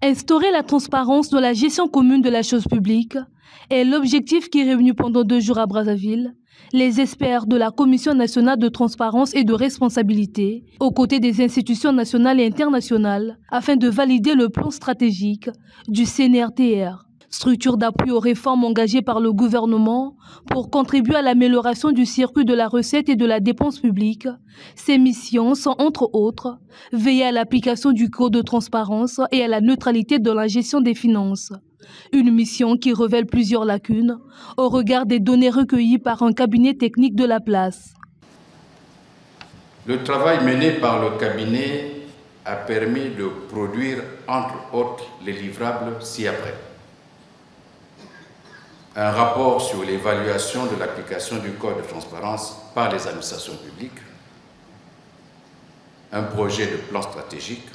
Instaurer la transparence dans la gestion commune de la chose publique est l'objectif qui réunit pendant 2 jours à Brazzaville les experts de la Commission nationale de transparence et de responsabilité aux côtés des institutions nationales et internationales afin de valider le plan stratégique du CNRTR, structure d'appui aux réformes engagées par le gouvernement pour contribuer à l'amélioration du circuit de la recette et de la dépense publique. Ces missions sont, entre autres, veiller à l'application du code de transparence et à la neutralité de la gestion des finances. Une mission qui révèle plusieurs lacunes au regard des données recueillies par un cabinet technique de la place. Le travail mené par le cabinet a permis de produire, entre autres, les livrables ci-après. Un rapport sur l'évaluation de l'application du Code de transparence par les administrations publiques, un projet de plan stratégique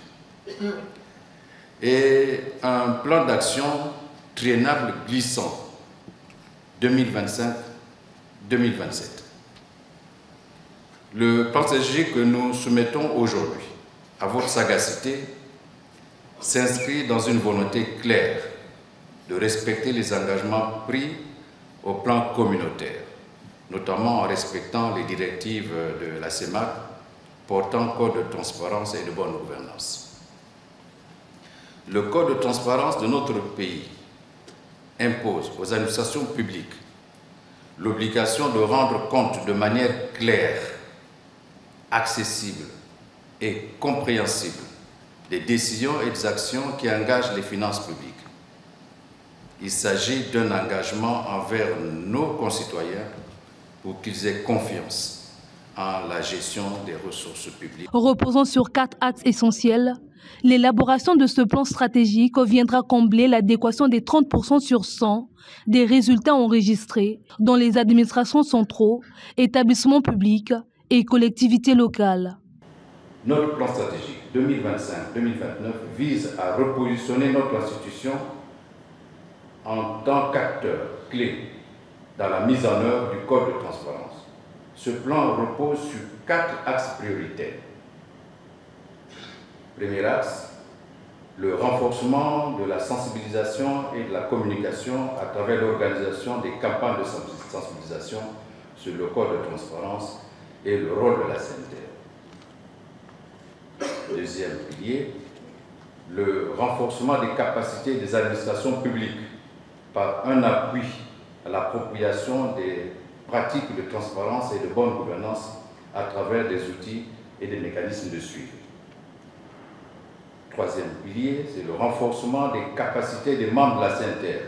et un plan d'action triennable glissant 2025-2027. Le plan stratégique que nous soumettons aujourd'hui à votre sagacité s'inscrit dans une volonté claire de respecter les engagements pris au plan communautaire, notamment en respectant les directives de la CEMAC portant code de transparence et de bonne gouvernance. Le code de transparence de notre pays impose aux administrations publiques l'obligation de rendre compte de manière claire, accessible et compréhensible des décisions et des actions qui engagent les finances publiques. Il s'agit d'un engagement envers nos concitoyens pour qu'ils aient confiance en la gestion des ressources publiques. Reposant sur 4 axes essentiels, l'élaboration de ce plan stratégique viendra combler l'adéquation des 30% sur 100 des résultats enregistrés dans les administrations centraux, établissements publics et collectivités locales. Notre plan stratégique 2025-2029 vise à repositionner notre institution en tant qu'acteur clé dans la mise en œuvre du Code de transparence. Ce plan repose sur 4 axes prioritaires. Premier axe, le renforcement de la sensibilisation et de la communication à travers l'organisation des campagnes de sensibilisation sur le Code de transparence et le rôle de la CNTR. Deuxième pilier, le renforcement des capacités des administrations publiques par un appui à l'appropriation des pratiques de transparence et de bonne gouvernance à travers des outils et des mécanismes de suivi. Troisième pilier, c'est le renforcement des capacités des membres de la CNTR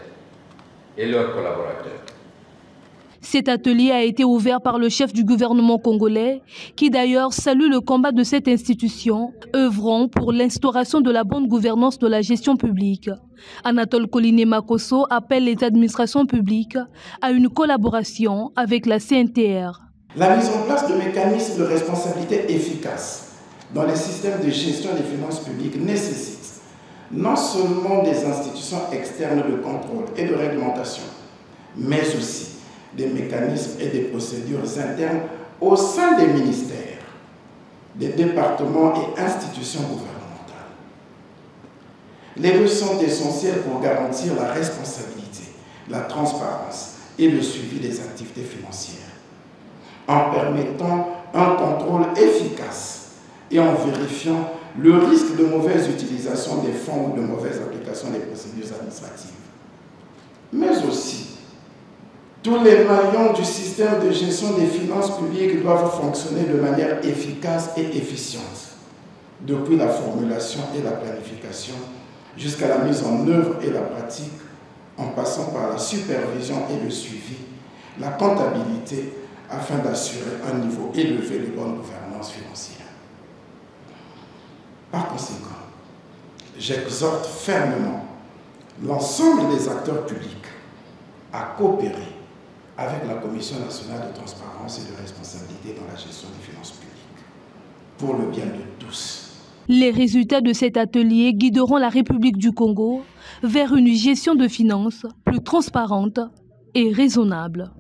et leurs collaborateurs. Cet atelier a été ouvert par le chef du gouvernement congolais, qui d'ailleurs salue le combat de cette institution, œuvrant pour l'instauration de la bonne gouvernance de la gestion publique. Anatole Koliné Makosso appelle les administrations publiques à une collaboration avec la CNTR. La mise en place de mécanismes de responsabilité efficaces dans les systèmes de gestion des finances publiques nécessite non seulement des institutions externes de contrôle et de réglementation, mais aussi des mécanismes et des procédures internes au sein des ministères, des départements et institutions gouvernementales. Les deux sont essentiels pour garantir la responsabilité, la transparence et le suivi des activités financières, en permettant un contrôle efficace et en vérifiant le risque de mauvaise utilisation des fonds ou de mauvaise application des procédures administratives. Mais aussi, tous les maillons du système de gestion des finances publiques doivent fonctionner de manière efficace et efficiente, depuis la formulation et la planification jusqu'à la mise en œuvre et la pratique, en passant par la supervision et le suivi, la comptabilité, afin d'assurer un niveau élevé de bonne gouvernance financière. Par conséquent, j'exhorte fermement l'ensemble des acteurs publics à coopérer avec la Commission nationale de transparence et de responsabilité dans la gestion des finances publiques, pour le bien de tous. Les résultats de cet atelier guideront la République du Congo vers une gestion de finances plus transparente et raisonnable.